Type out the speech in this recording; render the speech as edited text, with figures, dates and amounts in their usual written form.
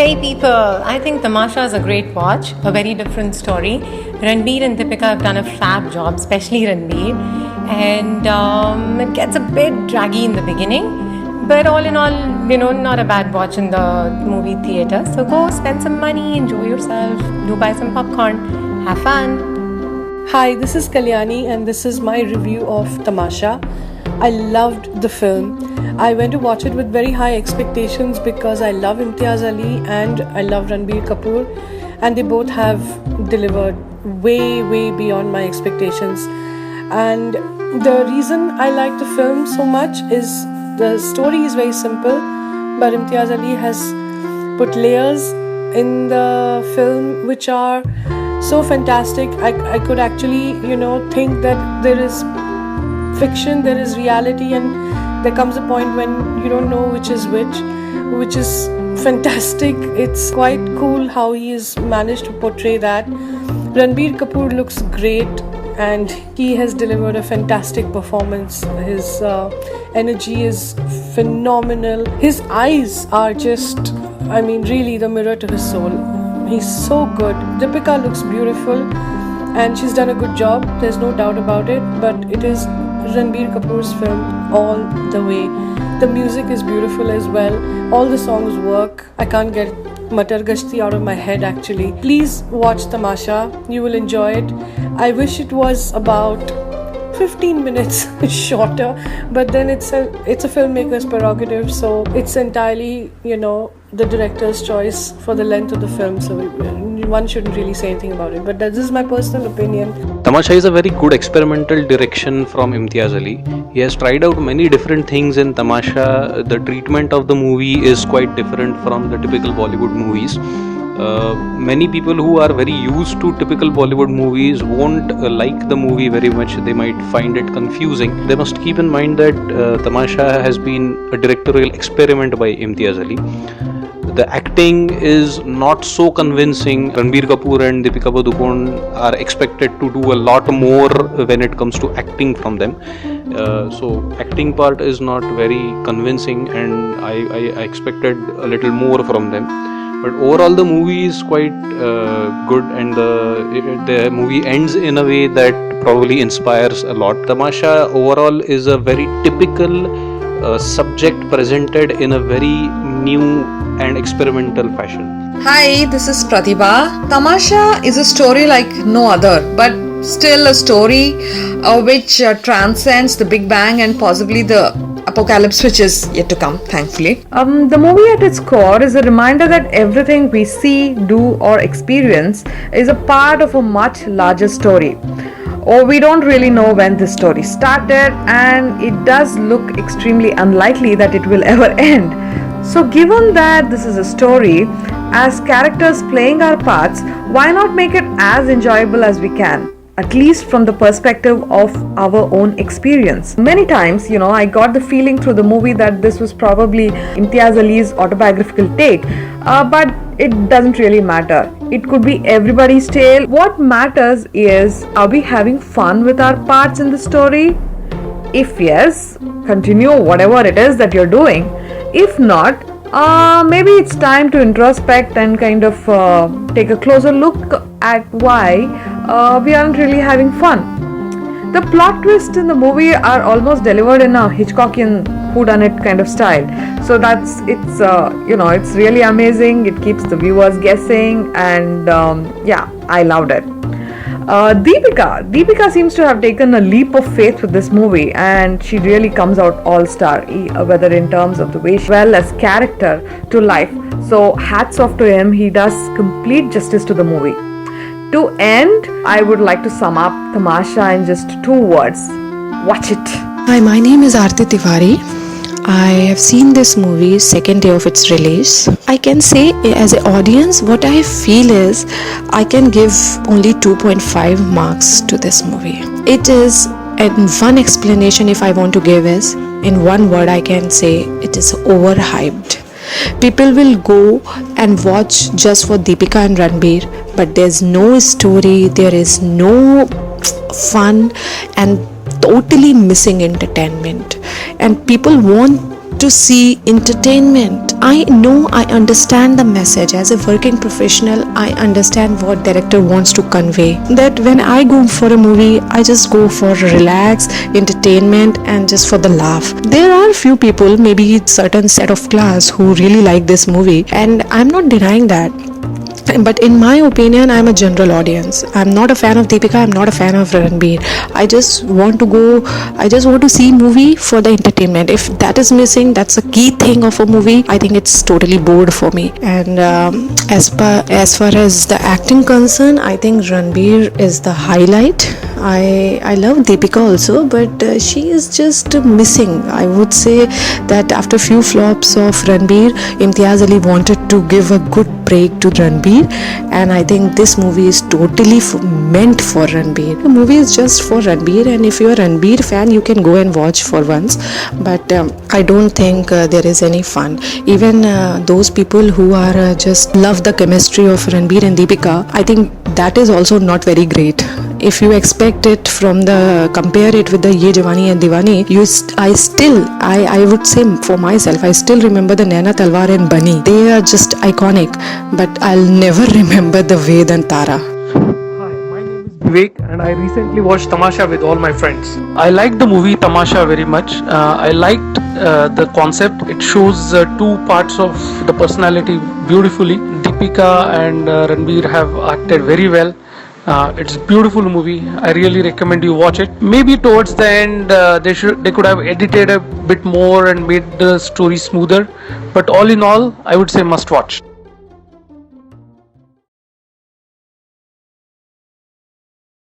Hey people, I think Tamasha is a great watch, a very different story. Ranbir and Deepika have done a fab job, especially Ranbir. And it gets a bit draggy in the beginning. But all in all, not a bad watch in the movie theatre. So go spend some money, enjoy yourself, do buy some popcorn, have fun. Hi, this is Kalyani and this is my review of Tamasha. I loved the film. I went to watch it with very high expectations because I love Imtiaz Ali and I love Ranbir Kapoor, and they both have delivered way beyond my expectations. And the reason I like the film so much is the story is very simple, but Imtiaz Ali has put layers in the film which are so fantastic. I could actually think that there is fiction, there is reality, and there comes a point when you don't know which is which is fantastic. It's quite cool how he has managed to portray that. Ranbir Kapoor looks great and he has delivered a fantastic performance. His energy is phenomenal. His eyes are just, really the mirror to his soul. He's so good. Deepika looks beautiful and she's done a good job, there's no doubt about it, but it is Ranbir Kapoor's film all the way. The music is beautiful as well. All the songs work. I can't get Matar Gashti out of my head actually. Please watch Tamasha. You will enjoy it. I wish it was about 15 minutes shorter, but then it's a filmmaker's prerogative, so it's entirely the director's choice for the length of the film, so one shouldn't really say anything about it, but this is my personal opinion. Tamasha is a very good experimental direction from Imtiaz Ali. He has tried out many different things in Tamasha. The treatment of the movie is quite different from the typical Bollywood movies. Many people who are very used to typical Bollywood movies won't like the movie very much. They might find it confusing. They must keep in mind that Tamasha has been a directorial experiment by Imtiaz Ali. The acting is not so convincing. Ranbir Kapoor and Deepika Padukone are expected to do a lot more when it comes to acting from them. So acting part is not very convincing, and I expected a little more from them. But overall the movie is quite good, and the movie ends in a way that probably inspires a lot. Tamasha overall is a very typical subject presented in a very new and experimental fashion. Hi, this is Pratibha. Tamasha is a story like no other, but still a story which transcends the Big Bang and possibly the apocalypse, which is yet to come, thankfully. The movie at its core is a reminder that everything we see, do or experience is a part of a much larger story. Or we don't really know when this story started, and it does look extremely unlikely that it will ever end. So given that this is a story, as characters playing our parts, why not make it as enjoyable as we can? At least from the perspective of our own experience. Many times, I got the feeling through the movie that this was probably Imtiaz Ali's autobiographical take, but it doesn't really matter. It could be everybody's tale. What matters is, are we having fun with our parts in the story? If yes, continue whatever it is that you're doing. If not, maybe it's time to introspect and kind of take a closer look at why we aren't really having fun. The plot twists in the movie are almost delivered in a Hitchcockian whodunit kind of style. So it's really amazing. It keeps the viewers guessing, and I loved it. Deepika seems to have taken a leap of faith with this movie, and she really comes out all-star, whether in terms of the way she well as character to life. So hats off to him. He does complete justice to the movie. To end, I would like to sum up Tamasha in just 2 words. Watch it. Hi, my name is Aarti Tiwari. I have seen this movie second day of its release. I can say as an audience, what I feel is I can give only 2.5 marks to this movie. It is, and one explanation if I want to give is, in one word I can say it is overhyped. People will go and watch just for Deepika and Ranbir, but there's no story, there is no fun, and totally missing entertainment. And people want to see entertainment, I know I understand the message. As a working professional, I understand what director wants to convey. That when I go for a movie, I just go for relax, entertainment, and just for the laugh. There are few people, maybe certain set of class, who really like this movie, and I'm not denying that. But in my opinion, I'm a general audience. I'm not a fan of Deepika, I'm not a fan of Ranbir. I just want to see movie for the entertainment. If that is missing, that's a key thing of a movie, I think it's totally bored for me. And as far as the acting concern, I think Ranbir is the highlight. I love Deepika also, but she is just missing. I would say that after few flops of Ranbir, Imtiaz Ali wanted to give a good break to Ranbir, and I think this movie is totally meant for Ranbir. The movie is just for Ranbir, and if you're a Ranbir fan, you can go and watch for once. But I don't think there is any fun. Even those people who are just love the chemistry of Ranbir and Deepika, I think that is also not very great. If you expect it from compare it with the Ye Jawani and Diwani, I would say for myself, I still remember the Naina Talwar and Bunny. They are just iconic, but I'll never remember the Ved and Tara. Hi, my name is Vivek and I recently watched Tamasha with all my friends. I liked the movie Tamasha very much. I liked the concept. It shows two parts of the personality beautifully. Deepika and Ranbir have acted very well. It's a beautiful movie. I really recommend you watch it. Maybe towards the end they could have edited a bit more and made the story smoother. But all in all, I would say must watch.